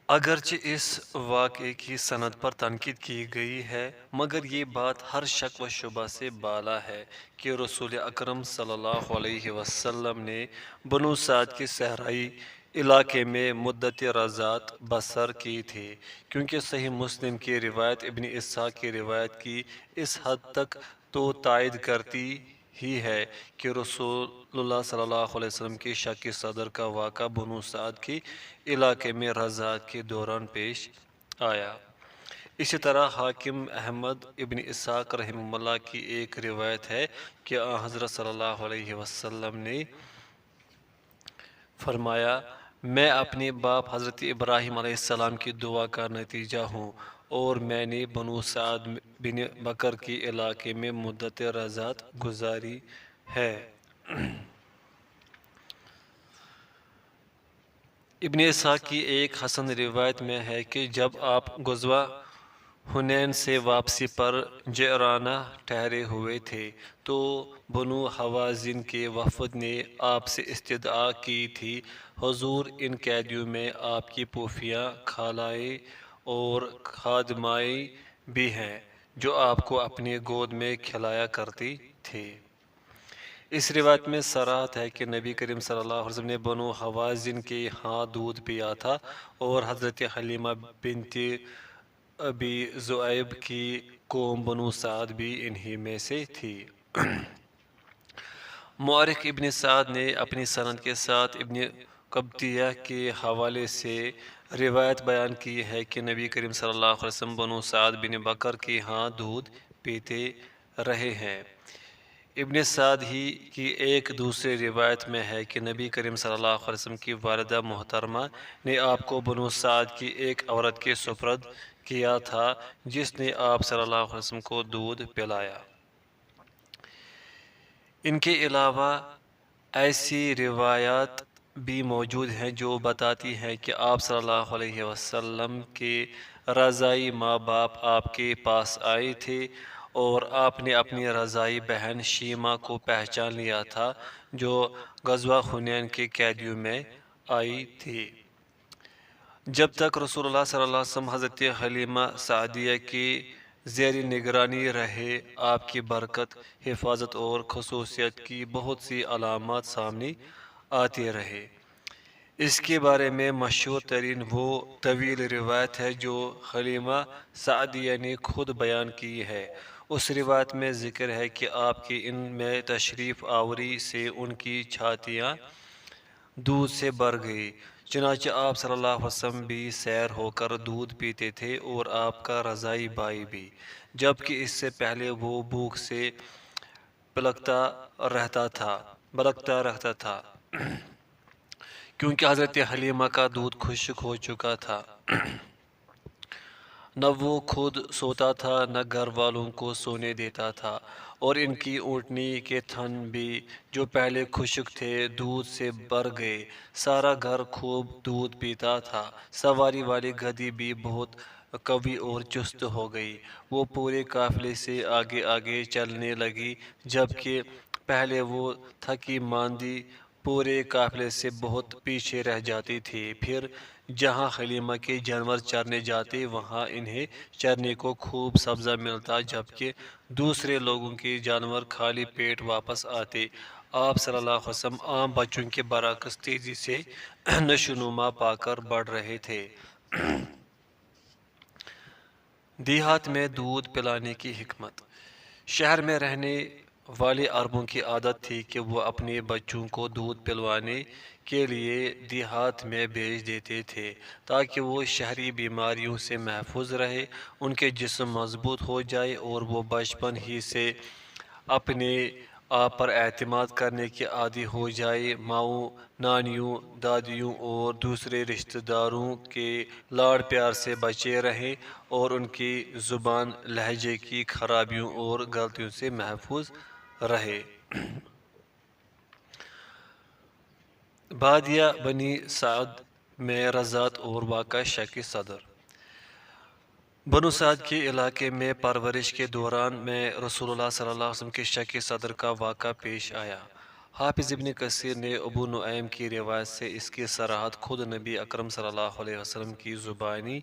اگرچہ اس واقعے کی سند پر تنقید کی گئی ہے، مگر یہ بات ہر شک و شبہ سے بالا ہے کہ رسول اکرم صلی اللہ علیہ وسلم نے بنو سعد کے صحرائی علاقے میں مدت رضاعت بسر کی تھی، کیونکہ صحیح مسلم کی روایت ابن اسحاق کی روایت کی اس حد تک تو تائید کرتی ہی ہے کہ رسول اللہ صلی اللہ علیہ وسلم کی شک صدر کا واقعہ بنو سعد کی علاقے میں رضاعت کے دوران پیش آیا۔ اسی طرح حاکم احمد ابن اسحاق رحمہ اللہ کی ایک روایت ہے کہ آن حضرت صلی اللہ علیہ وسلم نے فرمایا، میں اپنے باپ حضرت ابراہیم علیہ السلام کی دعا کا نتیجہ ہوں، اور میں نے بنو سعد بن بکر کے علاقے میں مدت رضاعت گزاری ہے۔ ابن اسحاق کی ایک حسن روایت میں ہے کہ جب آپ غزوہ حنین سے واپسی پر جعرانہ ٹھہرے ہوئے تھے تو بنو حوازن کے وفد نے آپ سے استدعا کی تھی، حضور ان قیدیوں میں آپ کی پھوپھیاں، خالائیں اور خادمائیں بھی ہیں جو آپ کو اپنی گود میں کھلایا کرتی تھی۔ اس روایت میں صراحت ہے کہ نبی کریم صلی اللہ علیہ وسلم نے بنو حوازن کے ہاں دودھ پیا تھا، اور حضرت حلیمہ بنت ابی ذؤیب کی قوم بنو سعد بھی انہی میں سے تھی۔ مورخ ابن سعد نے اپنی سند کے ساتھ ابن قبطیہ کے حوالے سے روایت بیان کی ہے کہ نبی کریم صلی اللہ علیہ وسلم بنو سعد بن بکر کے ہاں دودھ پیتے رہے ہیں۔ ابن سعد ہی کی ایک دوسری روایت میں ہے کہ نبی کریم صلی اللہ علیہ وسلم کی والدہ محترمہ نے آپ کو بنو سعد کی ایک عورت کے سپرد کیا تھا جس نے آپ صلی اللہ علیہ وسلم کو دودھ پلایا۔ ان کے علاوہ ایسی روایات بھی موجود ہیں جو بتاتی ہیں کہ آپ صلی اللہ علیہ وسلم کے رضاعی ماں باپ آپ کے پاس آئے تھے، اور آپ نے اپنی رضاعی بہن شیمہ کو پہچان لیا تھا جو غزوہ حنین کے قیدیوں میں آئی تھی۔ جب تک رسول اللہ صلی اللہ علیہ وسلم حضرت حلیمہ سعدیہ کی زیر نگرانی رہے، آپ کی برکت، حفاظت اور خصوصیت کی بہت سی علامات سامنے آتی رہے۔ اس کے بارے میں مشہور ترین وہ طویل روایت ہے جو حلیمہ سعدیہ نے خود بیان کی ہے۔ اس روایت میں ذکر ہے کہ آپ کی ان میں تشریف آوری سے ان کی چھاتیاں دودھ سے بھر گئی، چنانچہ آپ صلی اللہ علیہ وسلم بھی سیر ہو کر دودھ پیتے تھے اور آپ کا رضاعی بھائی بھی، جبکہ اس سے پہلے وہ بھوک سے بلکتا رہتا تھا کیونکہ حضرت حلیمہ کا دودھ خشک ہو چکا تھا۔ نہ وہ خود سوتا تھا، نہ گھر والوں کو سونے دیتا تھا، اور ان کی اونٹنی کے تھن بھی جو پہلے خشک تھے دودھ سے بھر گئے۔ سارا گھر خوب دودھ پیتا تھا۔ سواری والی گدھی بھی بہت قوی اور چست ہو گئی، وہ پورے قافلے سے آگے آگے چلنے لگی، جبکہ پہلے وہ تھکی ماندی پورے قافلے سے بہت پیچھے رہ جاتی تھی۔ پھر جہاں حلیمہ کے جانور چرنے جاتے وہاں انہیں چرنے کو خوب سبزہ ملتا، جبکہ دوسرے لوگوں کے جانور خالی پیٹ واپس آتے۔ آپ صلی اللہ علیہ وسلم عام بچوں کے برعکس تیزی سے نشوونما پا کر بڑھ رہے تھے۔ دیہات میں دودھ پلانے کی حکمت۔ شہر میں رہنے والے عربوں کی عادت تھی کہ وہ اپنے بچوں کو دودھ پلوانے کے لیے دیہات میں بھیج دیتے تھے تاکہ وہ شہری بیماریوں سے محفوظ رہے، ان کے جسم مضبوط ہو جائے اور وہ بچپن ہی سے اپنے آپ پر اعتماد کرنے کے عادی ہو جائے، ماؤں، نانیوں، دادیوں اور دوسرے رشتہ داروں کے لاڑ پیار سے بچے رہیں اور ان کی زبان لہجے کی خرابیوں اور غلطیوں سے محفوظ رہے۔ بادیہ بنی سعد میں رضاعت اور واقعہ شک صدر۔ بنو سعد کے علاقے میں پرورش کے دوران میں رسول اللہ صلی اللہ علیہ وسلم کے شک صدر کا واقعہ پیش آیا۔ حافظ ابن کثیر نے ابو نعیم کی روایت سے اس کی صراحت خود نبی اکرم صلی اللہ علیہ وسلم کی زبانی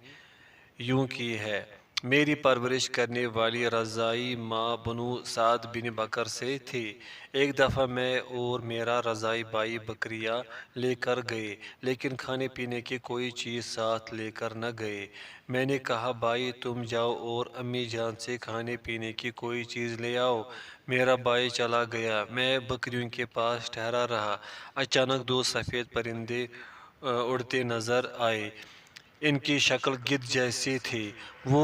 یوں کی ہے: میری پرورش کرنے والی رضائی ماں بنو سعد بن بکر سے تھی۔ ایک دفعہ میں اور میرا رضائی بھائی بکریاں لے کر گئے، لیکن کھانے پینے کی کوئی چیز ساتھ لے کر نہ گئے۔ میں نے کہا، بھائی تم جاؤ اور امی جان سے کھانے پینے کی کوئی چیز لے آؤ۔ میرا بھائی چلا گیا، میں بکریوں کے پاس ٹھہرا رہا۔ اچانک دو سفید پرندے اڑتے نظر آئے۔ ان کی شکل گدھ جیسی تھی۔ وہ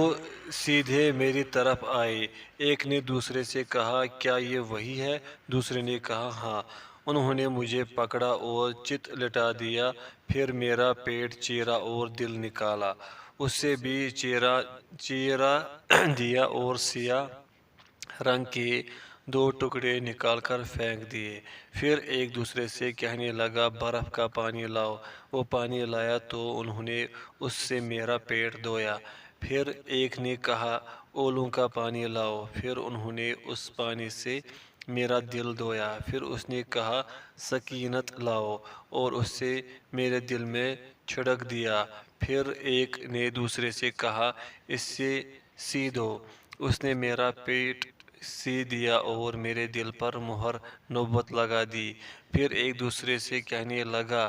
سیدھے میری طرف آئے۔ ایک نے دوسرے سے کہا، کیا یہ وہی ہے؟ دوسرے نے کہا، ہاں۔ انہوں نے مجھے پکڑا اور چت لٹا دیا، پھر میرا پیٹ چیرا اور دل نکالا، اسے بھی چیرا دیا اور سیاہ رنگ کے دو ٹکڑے نکال کر پھینک دیے۔ پھر ایک دوسرے سے کہنے لگا، برف کا پانی لاؤ۔ وہ پانی لایا تو انہوں نے اس سے میرا پیٹ دھویا۔ پھر ایک نے کہا، اولوں کا پانی لاؤ۔ پھر انہوں نے اس پانی سے میرا دل دھویا۔ پھر اس نے کہا، سکینت لاؤ، اور اس سے میرے دل میں چھڑک دیا۔ پھر ایک نے دوسرے سے کہا، اس سے سی دو۔ اس نے میرا پیٹ سی دیا اور میرے دل پر مہر نبوت لگا دی۔ پھر ایک دوسرے سے کہنے لگا،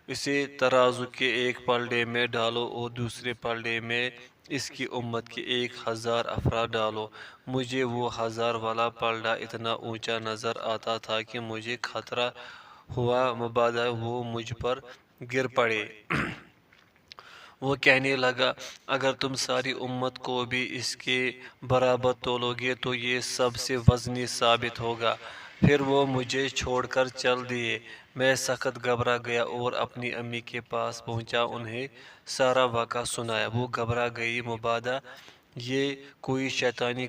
اسے ترازو کے ایک پلڑے میں ڈالو اور دوسرے پلڑے میں اس کی امت کے 1000 افراد ڈالو۔ مجھے وہ 1000 والا پلڑا اتنا اونچا نظر آتا تھا کہ مجھے خطرہ ہوا مبادا وہ مجھ پر گر پڑے۔ وہ کہنے لگا، اگر تم ساری امت کو بھی اس کے برابر تولو گے تو یہ سب سے وزنی ثابت ہوگا۔ پھر وہ مجھے چھوڑ کر چل دیے۔ میں سخت گھبرا گیا اور اپنی امی کے پاس پہنچا، انہیں سارا واقعہ سنایا۔ وہ گھبرا گئی، مبادا یہ کوئی شیطانی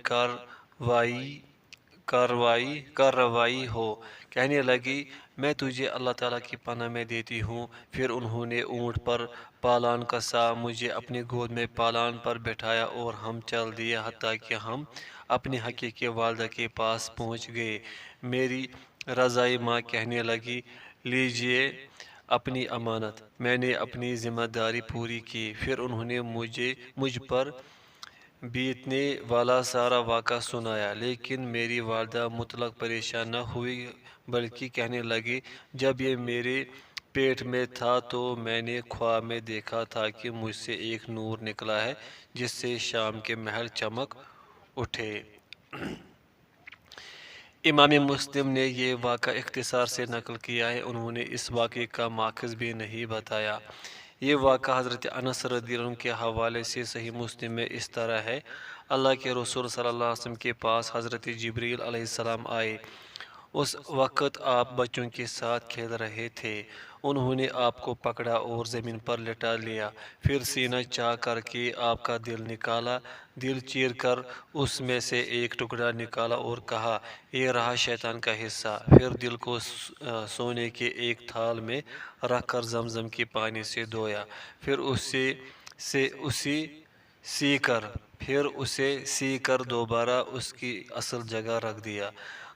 کارروائی ہو۔ کہنے لگی، میں تجھے اللہ تعالیٰ کی پناہ میں دیتی ہوں۔ پھر انہوں نے اونٹ پر پالان کسا، مجھے اپنی گود میں پالان پر بٹھایا اور ہم چل دیے حتیٰ کہ ہم اپنی حقیقی والدہ کے پاس پہنچ گئے۔ میری رضائی ماں کہنے لگی، لیجئے اپنی امانت۔ میں نے اپنی ذمہ داری پوری کی۔ پھر انہوں نے مجھ پر بیتنے والا سارا واقعہ سنایا، لیکن میری والدہ مطلق پریشان نہ ہوئی بلکہ کہنے لگی، جب یہ میرے پیٹ میں تھا تو میں نے خواب میں دیکھا تھا کہ مجھ سے ایک نور نکلا ہے جس سے شام کے محل چمک اٹھے۔ امام مسلم نے یہ واقعہ اختصار سے نقل کیا ہے، انہوں نے اس واقعے کا ماخذ بھی نہیں بتایا۔ یہ واقعہ حضرت انس رضی اللہ عنہ کے حوالے سے صحیح مسلم میں اس طرح ہے: اللہ کے رسول صلی اللہ علیہ وسلم کے پاس حضرت جبریل علیہ السلام آئے۔ اس وقت آپ بچوں کے ساتھ کھیل رہے تھے۔ انہوں نے آپ کو پکڑا اور زمین پر لٹا لیا، پھر سینہ چاک کر کے آپ کا دل نکالا، دل چیر کر اس میں سے ایک ٹکڑا نکالا اور کہا، یہ رہا شیطان کا حصہ۔ پھر دل کو سونے کے ایک تھال میں رکھ کر زمزم کے پانی سے دھویا، پھر اسے سی کر دوبارہ اس کی اصل جگہ رکھ دیا۔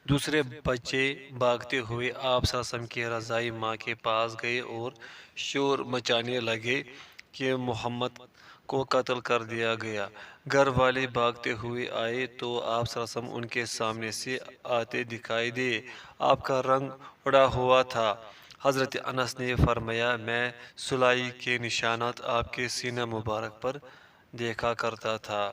دوسرے بچے بھاگتے ہوئے آپ صلی اللہ علیہ وسلم کی رضائی ماں کے پاس گئے اور شور مچانے لگے کہ محمد کو قتل کر دیا گیا۔ گھر والے بھاگتے ہوئے آئے تو آپ صلی اللہ علیہ وسلم ان کے سامنے سے آتے دکھائی دے۔ آپ کا رنگ اڑا ہوا تھا۔ حضرت انس نے فرمایا، میں سلائی کے نشانات آپ کے سینہ مبارک پر دیکھا کرتا تھا۔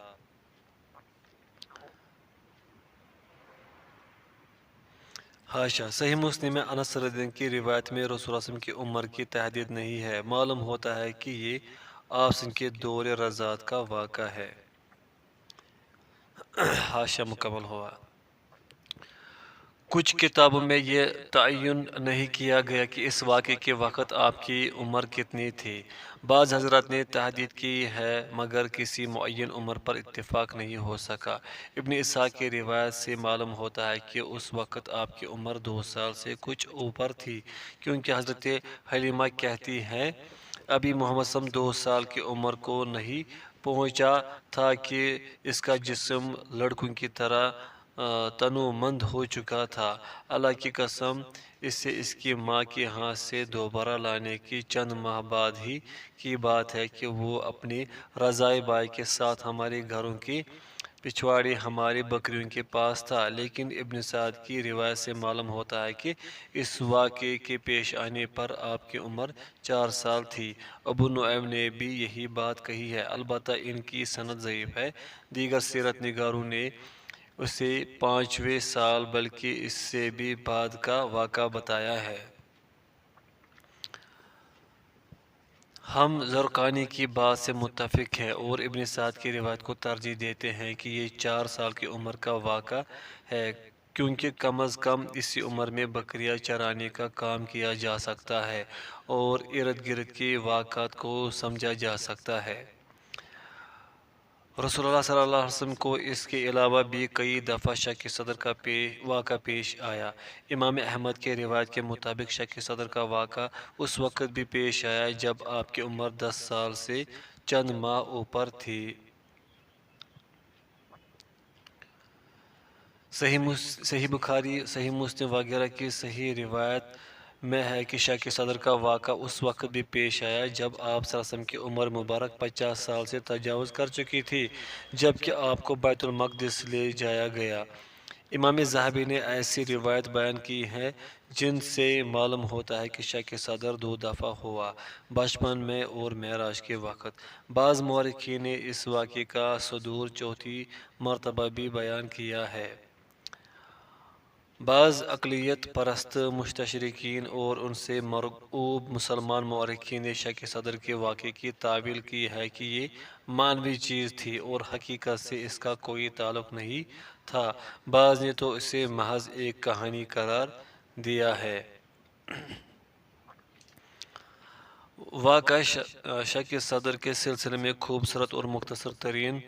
حاشا، صحیح مسلم میں انس رضی اللہ عنہ کی روایت میں رسول اللہ صلی اللہ علیہ وسلم کی عمر کی تحدید نہیں ہے۔ معلوم ہوتا ہے کہ یہ آپ صلی اللہ علیہ وسلم کے دور رضاعت کا واقعہ ہے۔ حاشا مکمل ہوا۔ کچھ کتابوں میں یہ تعین نہیں کیا گیا کہ اس واقعے کے وقت آپ کی عمر کتنی تھی۔ بعض حضرات نے تحدید کی ہے مگر کسی معین عمر پر اتفاق نہیں ہو سکا۔ ابن اسحاق کی روایت سے معلوم ہوتا ہے کہ اس وقت آپ کی عمر 2 سال سے کچھ اوپر تھی، کیونکہ حضرت حلیمہ کہتی ہیں، ابھی محمد صلی اللہ علیہ وسلم 2 سال کی عمر کو نہیں پہنچا تھا کہ اس کا جسم لڑکوں کی طرح تنومند ہو چکا تھا۔ اللہ کی قسم، اسے اس کی ماں کے ہاتھ سے دوبارہ لانے کی چند ماہ بعد ہی کی بات ہے کہ وہ اپنی رضائی بائی کے ساتھ ہمارے گھروں کی پچھواڑی ہماری بکریوں کے پاس تھا، لیکن ابن سعد کی روایت سے معلوم ہوتا ہے کہ اس واقعے کے پیش آنے پر آپ کی عمر 4 سال تھی۔ ابو نعیم نے بھی یہی بات کہی ہے، البتہ ان کی سند ضعیف ہے۔ دیگر سیرت نگاروں نے اسے 5ویں سال بلکہ اس سے بھی بعد کا واقعہ بتایا ہے۔ ہم زرقانی کی بات سے متفق ہیں اور ابن سعد کی روایت کو ترجیح دیتے ہیں کہ یہ 4 سال کی عمر کا واقعہ ہے، کیونکہ کم از کم اسی عمر میں بکریاں چرانے کا کام کیا جا سکتا ہے اور ارد گرد کے واقعات کو سمجھا جا سکتا ہے۔ رسول اللہ صلی اللہ علیہ وسلم کو اس کے علاوہ بھی کئی دفعہ شک صدر کا واقعہ پیش آیا۔ امام احمد کے روایت کے مطابق شک صدر کا واقعہ اس وقت بھی پیش آیا جب آپ کی عمر 10 سال سے چند ماہ اوپر تھی۔ صحیح بخاری، صحیح مسلم وغیرہ کی صحیح روایت میں ہے کہ شک صدر کا واقعہ اس وقت بھی پیش آیا جب آپ صلی اللہ علیہ وسلم کی عمر مبارک 50 سال سے تجاوز کر چکی تھی، جبکہ آپ کو بیت المقدس لے جایا گیا۔ امام ذہبی نے ایسی روایت بیان کی ہے جن سے معلوم ہوتا ہے کہ شک صدر 2 دفعہ ہوا، بچپن میں اور معراج کے وقت۔ بعض مورخین نے اس واقعے کا صدور 4تھی مرتبہ بھی بیان کیا ہے۔ بعض اقلیت پرست مستشرقین اور ان سے مرعوب مسلمان مورخین نے شک صدر کے واقعے کی تعویل کی ہے کہ یہ معنوی چیز تھی اور حقیقت سے اس کا کوئی تعلق نہیں تھا۔ بعض نے تو اسے محض ایک کہانی قرار دیا ہے۔ واقعہ شک صدر کے سلسلے میں خوبصورت اور مختصر ترین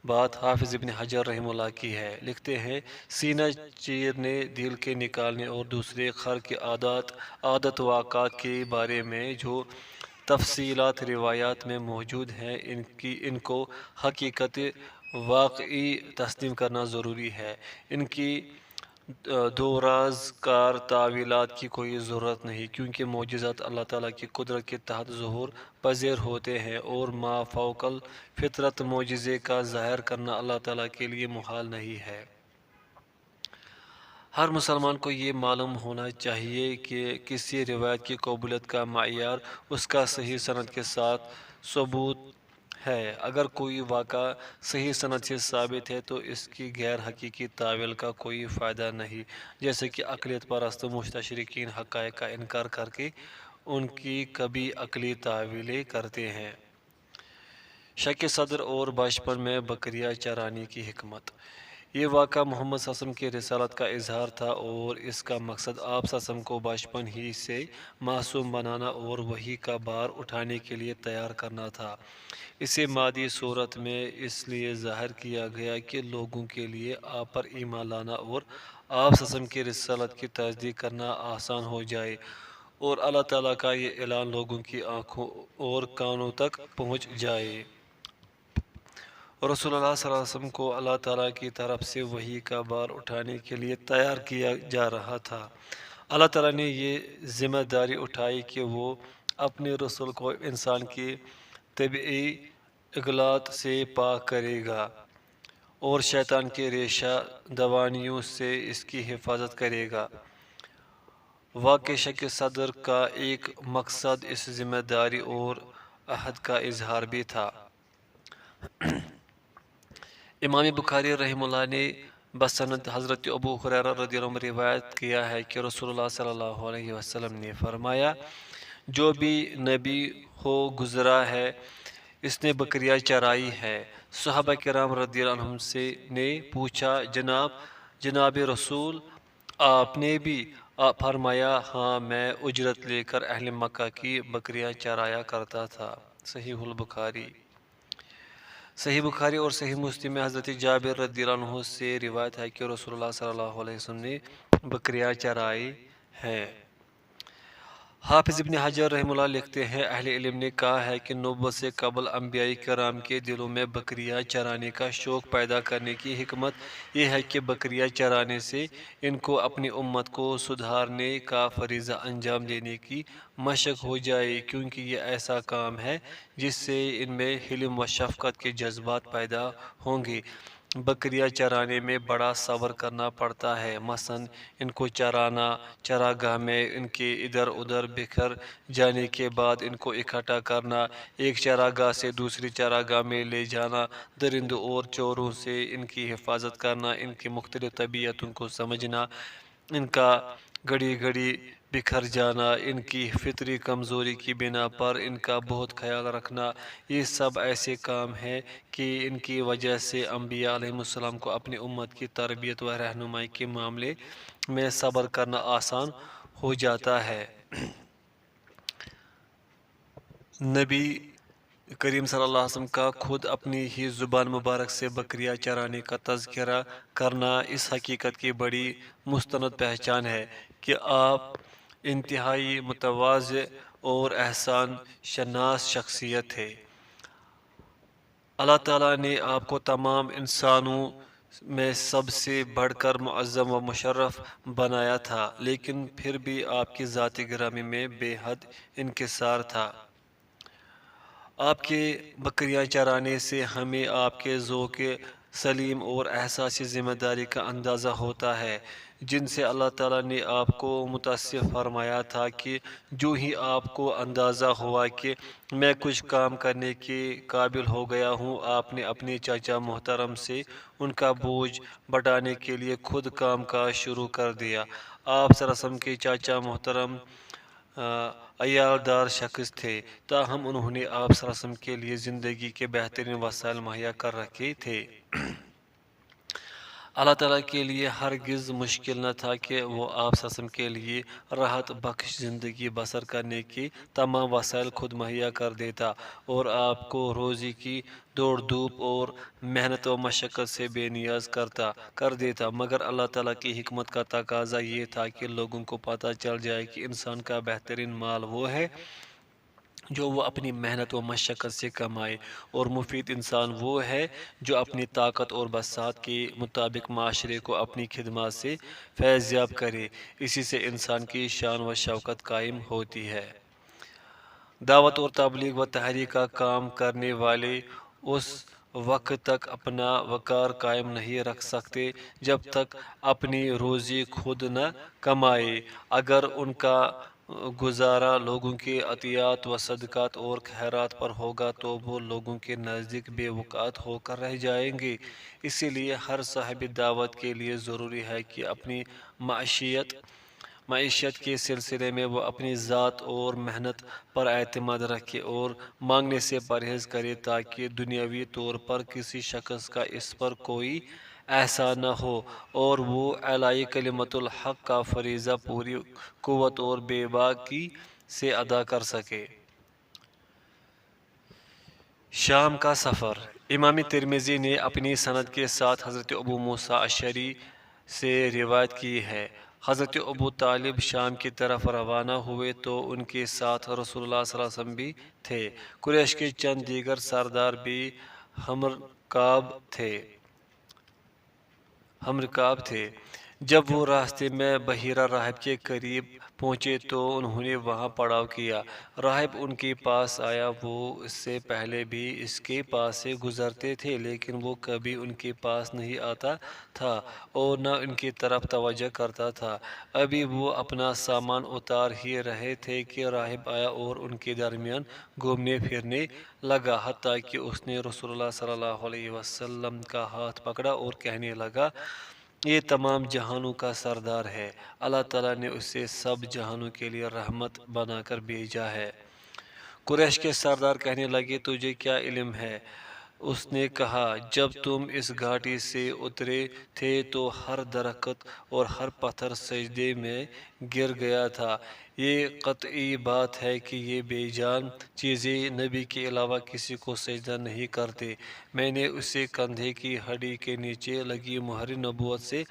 بات حافظ ابن حجر رحمہ اللہ کی ہے۔ لکھتے ہیں، سینہ چیرنے، دل کے نکالنے اور دوسرے خر کے عادت واقعات کے بارے میں جو تفصیلات روایات میں موجود ہیں ان کو حقیقت واقعی تسلیم کرنا ضروری ہے۔ ان کی دوراز کار تعویلات کی کوئی ضرورت نہیں، کیونکہ معجزات اللہ تعالیٰ کی قدرت کے تحت ظہور پذیر ہوتے ہیں اور ما فوق الفطرت معجزے کا ظاہر کرنا اللہ تعالیٰ کے لیے محال نہیں ہے۔ ہر مسلمان کو یہ معلوم ہونا چاہیے کہ کسی روایت کی قبولیت کا معیار اس کا صحیح سند کے ساتھ ثبوت ہے۔ اگر کوئی واقعہ صحیح سند سے ثابت ہے تو اس کی غیر حقیقی تعویل کا کوئی فائدہ نہیں، جیسے کہ اقلیت پرست مستشرقین حقائق کا انکار کر کے ان کی کبھی عقلی تعویلیں کرتے ہیں۔ شک صدر اور بچپن میں بکریاں چرانے کی حکمت۔ یہ واقعہ محمد صلی اللہ علیہ وسلم کی رسالت کا اظہار تھا اور اس کا مقصد آپ صلی اللہ علیہ وسلم کو بچپن ہی سے معصوم بنانا اور وحی کا بار اٹھانے کے لیے تیار کرنا تھا۔ اسے مادی صورت میں اس لیے ظاہر کیا گیا کہ لوگوں کے لیے آپ پر ایمان لانا اور آپ صلی اللہ علیہ وسلم کی رسالت کی تصدیق کرنا آسان ہو جائے اور اللہ تعالیٰ کا یہ اعلان لوگوں کی آنکھوں اور کانوں تک پہنچ جائے۔ رسول اللہ صلی اللہ علیہ وسلم کو اللہ تعالیٰ کی طرف سے وحی کا بار اٹھانے کے لیے تیار کیا جا رہا تھا۔ اللہ تعالیٰ نے یہ ذمہ داری اٹھائی کہ وہ اپنے رسول کو انسان کی طبعی اغلاط سے پاک کرے گا اور شیطان کی ریشہ دوانیوں سے اس کی حفاظت کرے گا۔ واقع شک صدر کا ایک مقصد اس ذمہ داری اور عہد کا اظہار بھی تھا۔ امام بخاری رحمہ اللہ نے بسند حضرت ابو ہریرہ رضی اللہ عنہ روایت کیا ہے کہ رسول اللہ صلی اللہ علیہ وسلم نے فرمایا، جو بھی نبی ہو گزرا ہے اس نے بکریاں چرائی ہے۔ صحابہ کرام رضی اللہ عنہم نے پوچھا، جناب رسول آپ نے بھی؟ فرمایا، ہاں میں اجرت لے کر اہل مکہ کی بکریاں چرایا کرتا تھا۔ صحیح بخاری اور صحیح مسلم میں حضرت جابر رضی اللہ عنہ سے روایت ہے کہ رسول اللہ صلی اللہ علیہ وسلم نے بکریاں چرائی ہیں۔ حافظ ابن حجر رحمہ اللہ لکھتے ہیں اہل علم نے کہا ہے کہ نبوت سے قبل انبیاء کرام کے دلوں میں بکریاں چرانے کا شوق پیدا کرنے کی حکمت یہ ہے کہ بکریاں چرانے سے ان کو اپنی امت کو سدھارنے کا فریضہ انجام دینے کی مشق ہو جائے، کیونکہ یہ ایسا کام ہے جس سے ان میں حلم و شفقت کے جذبات پیدا ہوں گے۔ بکریاں چرانے میں بڑا صبر کرنا پڑتا ہے، مثلا ان کو چراگاہ میں ان کے ادھر ادھر بکھر جانے کے بعد ان کو اکٹھا کرنا، ایک چراگاہ سے دوسری چراگاہ میں لے جانا، درندوں اور چوروں سے ان کی حفاظت کرنا، ان کی مختلف طبیعتوں کو سمجھنا، ان کا گھڑی گھڑی بکھر جانا، ان کی فطری کمزوری کی بنا پر ان کا بہت خیال رکھنا، یہ سب ایسے کام ہیں کہ ان کی وجہ سے انبیاء علیہ السلام کو اپنی امت کی تربیت و رہنمائی کے معاملے میں صبر کرنا آسان ہو جاتا ہے۔ نبی کریم صلی اللہ علیہ وسلم کا خود اپنی ہی زبان مبارک سے بکریاں چرانے کا تذکرہ کرنا اس حقیقت کی بڑی مستند پہچان ہے کہ آپ انتہائی متواضع اور احسان شناس شخصیت تھے۔ اللہ تعالیٰ نے آپ کو تمام انسانوں میں سب سے بڑھ کر معظم و مشرف بنایا تھا، لیکن پھر بھی آپ کی ذات گرامی میں بے حد انکسار تھا۔ آپ کے بکریاں چرانے سے ہمیں آپ کے ذوق سلیم اور احساسی ذمہ داری کا اندازہ ہوتا ہے، جن سے اللہ تعالیٰ نے آپ کو متصف فرمایا تھا کہ جو ہی آپ کو اندازہ ہوا کہ میں کچھ کام کرنے کے قابل ہو گیا ہوں، آپ نے اپنے چاچا محترم سے ان کا بوجھ بٹانے کے لیے خود کام کاج شروع کر دیا۔ آپ صلی اللہ علیہ وسلم کے چاچا محترم عیالدار شخص تھے، تاہم انہوں نے آپ صلی اللہ علیہ وسلم کے لیے زندگی کے بہترین وسائل مہیا کر رکھے تھے۔ اللہ تعالیٰ کے لیے ہرگز مشکل نہ تھا کہ وہ آپ صلی اللہ علیہ وسلم کے لیے راحت بخش زندگی بسر کرنے کے تمام وسائل خود مہیا کر دیتا اور آپ کو روزی کی دوڑ دھوپ اور محنت و مشقت سے بے نیاز کر دیتا، مگر اللہ تعالیٰ کی حکمت کا تقاضا یہ تھا کہ لوگوں کو پتہ چل جائے کہ انسان کا بہترین مال وہ ہے جو وہ اپنی محنت و مشقت سے کمائے، اور مفید انسان وہ ہے جو اپنی طاقت اور بساط کے مطابق معاشرے کو اپنی خدمات سے فیض یاب کرے۔ اسی سے انسان کی شان و شوکت قائم ہوتی ہے۔ دعوت اور تبلیغ و تحریک کا کام کرنے والے اس وقت تک اپنا وقار قائم نہیں رکھ سکتے جب تک اپنی روزی خود نہ کمائے۔ اگر ان کا گزارا لوگوں کے عطیات و صدقات اور خیرات پر ہوگا تو وہ لوگوں کے نزدیک بے وقعت ہو کر رہ جائیں گے۔ اسی لیے ہر صاحب دعوت کے لیے ضروری ہے کہ اپنی معیشت کے سلسلے میں وہ اپنی ذات اور محنت پر اعتماد رکھے اور مانگنے سے پرہیز کرے، تاکہ دنیاوی طور پر کسی شخص کا اس پر کوئی احسان نہ ہو اور وہ اعلائی کلمت الحق کا فریضہ پوری قوت اور بے باکی سے ادا کر سکے۔ شام کا سفر۔ امام ترمذی نے اپنی سند کے ساتھ حضرت ابو موسیٰ اشعری سے روایت کی ہے، حضرت ابو طالب شام کی طرف روانہ ہوئے تو ان کے ساتھ رسول اللہ صلی اللہ علیہ وسلم بھی تھے۔ قریش کے چند دیگر سردار بھی ہمرکاب تھے۔ جب وہ راستے میں بحیرہ راہب کے قریب پہنچے تو انہوں نے وہاں پڑاؤ کیا۔ راہب ان کے پاس آیا، وہ اس سے پہلے بھی اس کے پاس سے گزرتے تھے لیکن وہ کبھی ان کے پاس نہیں آتا تھا اور نہ ان کی طرف توجہ کرتا تھا۔ ابھی وہ اپنا سامان اتار ہی رہے تھے کہ راہب آیا اور ان کے درمیان گھومنے پھرنے لگا، حتیٰ کہ اس نے رسول اللہ صلی اللہ علیہ وسلم کا ہاتھ پکڑا اور کہنے لگا، یہ تمام جہانوں کا سردار ہے، اللہ تعالیٰ نے اسے سب جہانوں کے لیے رحمت بنا کر بھیجا ہے۔ قریش کے سردار کہنے لگے، تجھے کیا علم ہے؟ اس نے کہا، جب تم اس گھاٹی سے اترے تھے تو ہر درخت اور ہر پتھر سجدے میں گر گیا تھا۔ یہ قطعی بات ہے کہ یہ بے جان چیزیں نبی کے علاوہ کسی کو سجدہ نہیں کرتے۔ میں نے اسے کندھے کی ہڈی کے نیچے لگی مہر نبوت سے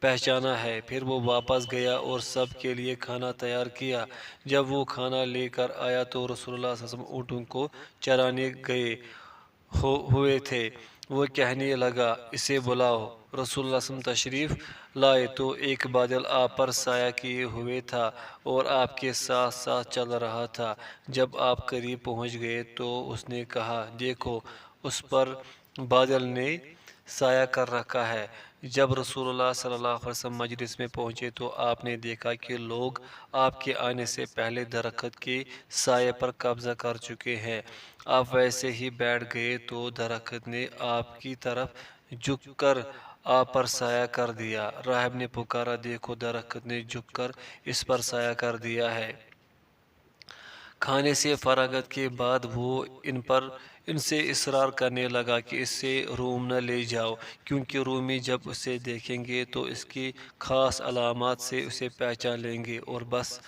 پہچانا ہے۔ پھر وہ واپس گیا اور سب کے لیے کھانا تیار کیا۔ جب وہ کھانا لے کر آیا تو رسول اللہ صلی اللہ علیہ وسلم اونٹوں کو چرانے گئے ہوئے تھے۔ وہ کہنے لگا اسے بلاؤ۔ رسول اللہ صلی اللہ علیہ وسلم تشریف لائے تو ایک بادل آپ پر سایہ کیے ہوئے تھا اور آپ کے ساتھ ساتھ چل رہا تھا۔ جب آپ قریب پہنچ گئے تو اس نے کہا دیکھو اس پر بادل نے سایہ کر رکھا ہے۔ جب رسول اللہ صلی اللہ علیہ وسلم مجلس میں پہنچے تو آپ نے دیکھا کہ لوگ آپ کے آنے سے پہلے درخت کے سائے پر قبضہ کر چکے ہیں۔ آپ ویسے ہی بیٹھ گئے تو درخت نے آپ کی طرف جھک کر آپ پر سایہ کر دیا۔ راہب نے پکارا دیکھو درخت نے جھک کر اس پر سایہ کر دیا ہے۔ کھانے سے فراغت کے بعد وہ ان سے اصرار کرنے لگا کہ اسے روم نہ لے جاؤ، کیونکہ رومی جب اسے دیکھیں گے تو اس کی خاص علامات سے اسے پہچان لیں گے اور بس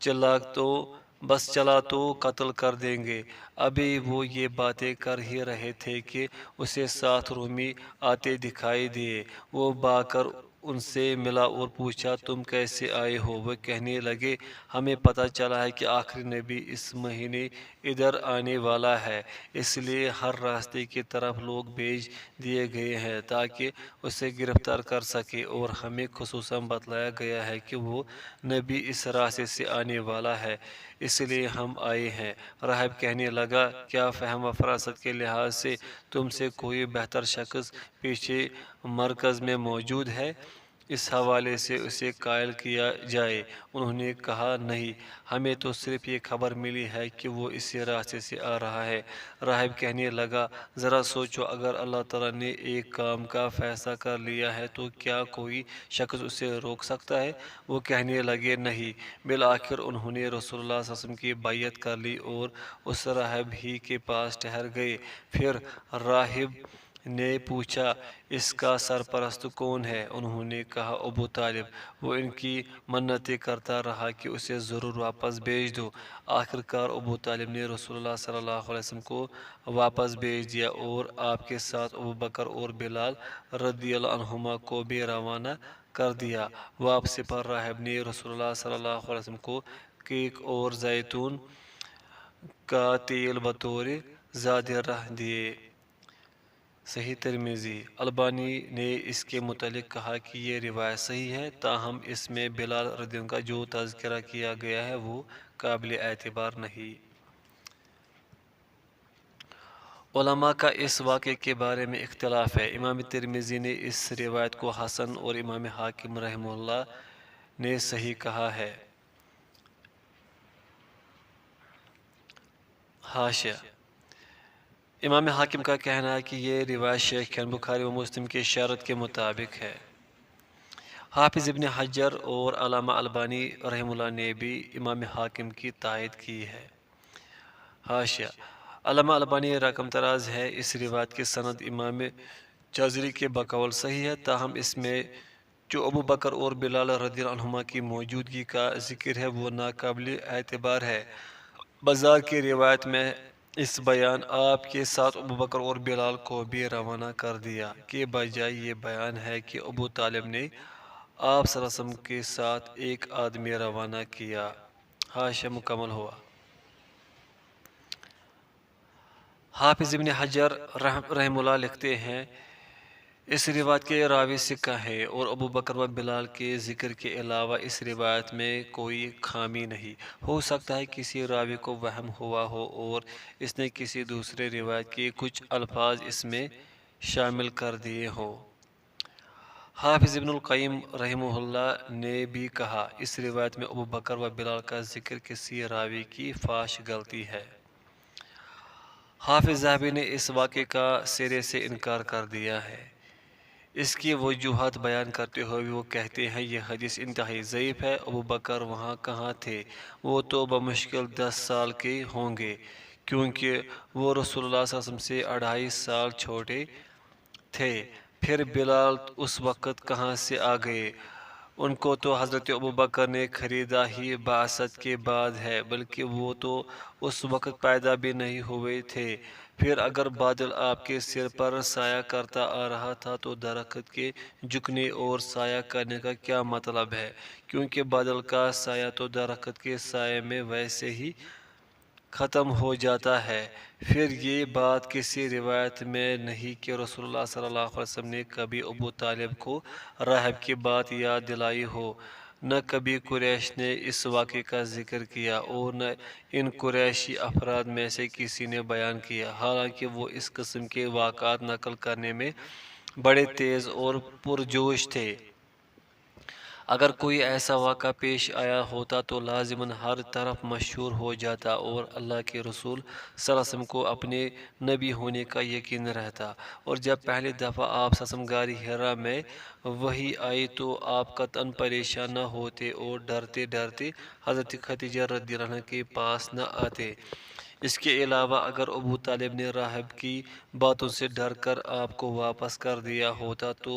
چلا تو قتل کر دیں گے۔ ابھی وہ یہ باتیں کر ہی رہے تھے کہ اسے 7 رومی آتے دکھائی دیے۔ وہ بھاگ کر ان سے ملا اور پوچھا تم کیسے آئے ہو؟ وہ کہنے لگے ہمیں پتہ چلا ہے کہ آخری نبی اس مہینے ادھر آنے والا ہے، اس لیے ہر راستے کی طرف لوگ بھیج دیے گئے ہیں تاکہ اسے گرفتار کر سکے، اور ہمیں خصوصاً بتلایا گیا ہے کہ وہ نبی اس راستے سے آنے والا ہے، اس لیے ہم آئے ہیں۔ راہب کہنے لگا کیا فہم و فراست کے لحاظ سے تم سے کوئی بہتر شخص پیچھے مرکز میں موجود ہے؟ اس حوالے سے اسے قائل کیا جائے۔ انہوں نے کہا نہیں، ہمیں تو صرف یہ خبر ملی ہے کہ وہ اسی راستے سے آ رہا ہے۔ راہب کہنے لگا ذرا سوچو، اگر اللہ تعالیٰ نے ایک کام کا فیصلہ کر لیا ہے تو کیا کوئی شخص اسے روک سکتا ہے؟ وہ کہنے لگے نہیں۔ بالآخر انہوں نے رسول اللہ صلی اللہ علیہ وسلم کی بیعت کر لی اور اس راہب ہی کے پاس ٹھہر گئے۔ پھر راہب نے پوچھا اس کا سرپرست کون ہے؟ انہوں نے کہا ابو طالب۔ وہ ان کی منتیں کرتا رہا کہ اسے ضرور واپس بھیج دو۔ آخر کار ابو طالب نے رسول اللہ صلی اللہ علیہ وسلم کو واپس بھیج دیا اور آپ کے ساتھ ابو بکر اور بلال رضی اللہ عنہما کو بھی روانہ کر دیا۔ واپسی پر راہب نے رسول اللہ صلی اللہ علیہ وسلم کو کیک اور زیتون کا تیل بطور زاد راہ دیے۔ صحیح ترمذی۔ البانی نے اس کے متعلق کہا کہ یہ روایت صحیح ہے، تاہم اس میں بلال رضی اللہ عنہ کا جو تذکرہ کیا گیا ہے وہ قابل اعتبار نہیں۔ علماء کا اس واقعے کے بارے میں اختلاف ہے۔ امام ترمذی نے اس روایت کو حسن اور امام حاکم رحمہ اللہ نے صحیح کہا ہے۔ حاشیہ: امام حاکم کا کہنا ہے کہ یہ روایت شیخین بخاری و مسلم کی شرط کے مطابق ہے۔ حافظ ابن حجر اور علامہ البانی رحمہ اللہ نے بھی امام حاکم کی تائید کی ہے۔ حاشیہ: علامہ البانی رقم تراز ہے، اس روایت کی سند امام جازری کے بقول صحیح ہے، تاہم اس میں جو ابو بکر اور بلال رضی اللہ عنہما کی موجودگی کا ذکر ہے وہ ناقابل اعتبار ہے۔ بازار کی روایت میں اس بیان آپ کے ساتھ ابو بکر اور بلال کو بھی روانہ کر دیا کے بجائے یہ بیان ہے کہ ابو طالب نے آپ صلی اللہ علیہ وسلم کے ساتھ ایک آدمی روانہ کیا۔ حاشیہ مکمل ہوا۔ حافظ ابن حجر رحمہ اللہ لکھتے ہیں اس روایت کے راوی ثقہ ہیں اور ابو بکر و بلال کے ذکر کے علاوہ اس روایت میں کوئی خامی نہیں۔ ہو سکتا ہے کسی راوی کو وہم ہوا ہو اور اس نے کسی دوسرے روایت کے کچھ الفاظ اس میں شامل کر دیے ہوں۔ حافظ ابن القیم رحمہ اللہ نے بھی کہا اس روایت میں ابو بکر و بلال کا ذکر کسی راوی کی فاحش غلطی ہے۔ حافظ ذہبی نے اس واقعے کا سرے سے انکار کر دیا ہے۔ اس کی وجوہات بیان کرتے ہوئے وہ کہتے ہیں یہ حدیث انتہائی ضعیف ہے۔ ابو بکر وہاں کہاں تھے؟ وہ تو بمشکل 10 سال کے ہوں گے، کیونکہ وہ رسول اللہ صلی اللہ علیہ وسلم سے 2.5 سال چھوٹے تھے۔ پھر بلال اس وقت کہاں سے آ گئے؟ ان کو تو حضرت ابوبکر نے خریدا ہی بعثت کے بعد ہے، بلکہ وہ تو اس وقت پیدا بھی نہیں ہوئے تھے۔ پھر اگر بادل آپ کے سر پر سایہ کرتا آ رہا تھا تو درخت کے جھکنے اور سایہ کرنے کا کیا مطلب ہے؟ کیونکہ بادل کا سایہ تو درخت کے سائے میں ویسے ہی ختم ہو جاتا ہے۔ پھر یہ بات کسی روایت میں نہیں کہ رسول اللہ صلی اللہ علیہ وسلم نے کبھی ابو طالب کو راہب کی بات یاد دلائی ہو، نہ کبھی قریش نے اس واقعے کا ذکر کیا اور نہ ان قریشی افراد میں سے کسی نے بیان کیا، حالانکہ وہ اس قسم کے واقعات نقل کرنے میں بڑے تیز اور پرجوش تھے۔ اگر کوئی ایسا واقعہ پیش آیا ہوتا تو لازماً ہر طرف مشہور ہو جاتا اور اللہ کے رسول صلی اللہ علیہ وسلم کو اپنے نبی ہونے کا یقین رہتا، اور جب پہلی دفعہ آپ صلی اللہ علیہ وسلم غار حرا میں وحی آئی تو آپ قطعاً پریشان نہ ہوتے اور ڈرتے ڈرتے حضرت خدیجہ رضی اللہ عنہ کے پاس نہ آتے۔ اس کے علاوہ اگر ابو طالب نے راہب کی باتوں سے ڈر کر آپ کو واپس کر دیا ہوتا تو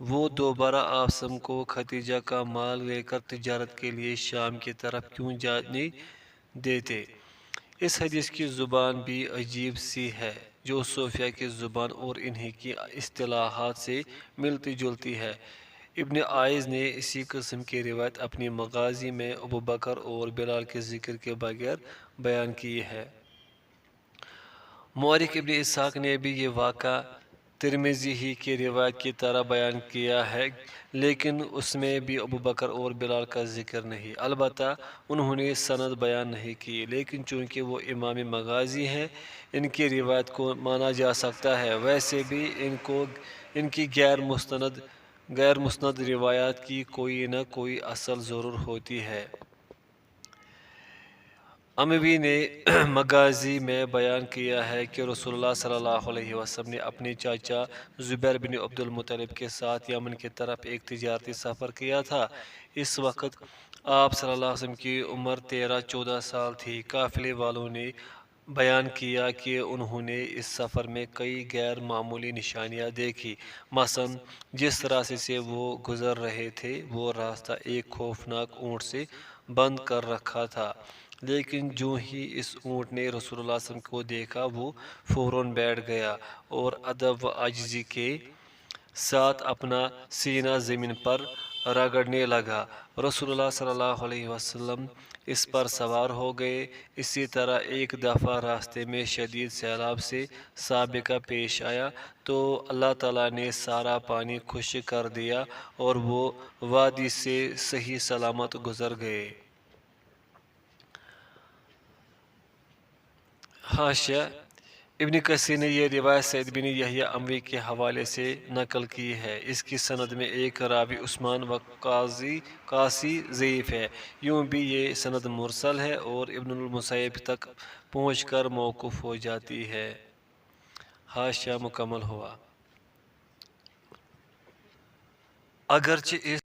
وہ دوبارہ آپ سب کو خدیجہ کا مال لے کر تجارت کے لیے شام کی طرف کیوں جانے دیتے؟ اس حدیث کی زبان بھی عجیب سی ہے، جو صوفیہ کی زبان اور انہی کی اصطلاحات سے ملتی جلتی ہے۔ ابن عائض نے اسی قسم کی روایت اپنی مغازی میں ابوبکر اور بلال کے ذکر کے بغیر بیان کی ہے۔ مورخ ابن اسحاق نے بھی یہ واقعہ ترمذی ہی کی روایت کی طرح بیان کیا ہے، لیکن اس میں بھی ابوبکر اور بلال کا ذکر نہیں، البتہ انہوں نے سند بیان نہیں کی، لیکن چونکہ وہ امام مغازی ہیں ان کی روایت کو مانا جا سکتا ہے۔ ویسے بھی ان کی غیر مستند روایات کی کوئی نہ کوئی اصل ضرور ہوتی ہے۔ اموی نے مغازی میں بیان کیا ہے کہ رسول اللہ صلی اللہ علیہ وسلم نے اپنے چاچا زبیر بن عبد المطلب کے ساتھ یمن کی طرف ایک تجارتی سفر کیا تھا۔ اس وقت آپ صلی اللہ علیہ وسلم کی عمر 13-14 سال تھی۔ قافلے والوں نے بیان کیا کہ انہوں نے اس سفر میں کئی غیر معمولی نشانیاں دیکھی، مثلاً جس راستے سے وہ گزر رہے تھے وہ راستہ ایک خوفناک اونٹ سے بند کر رکھا تھا، لیکن جو ہی اس اونٹ نے رسول اللہ صلی اللہ علیہ وسلم کو دیکھا وہ فوراً بیٹھ گیا اور ادب و عاجزی کے ساتھ اپنا سینہ زمین پر رگڑنے لگا۔ رسول اللہ صلی اللہ علیہ وسلم اس پر سوار ہو گئے۔ اسی طرح ایک دفعہ راستے میں شدید سیلاب سے سابقہ پیش آیا تو اللہ تعالیٰ نے سارا پانی خشک کر دیا اور وہ وادی سے صحیح سلامت گزر گئے۔ حاشیہ: ابن کثیر نے یہ روایت سعید بن یحییٰ اموی کے حوالے سے نقل کی ہے۔ اس کی سند میں ایک راوی عثمان وقاصی ضعیف ہے، یوں بھی یہ سند مرسل ہے اور ابن المسیب تک پہنچ کر موقوف ہو جاتی ہے۔ حاشیہ مکمل ہوا۔ اگرچہ اس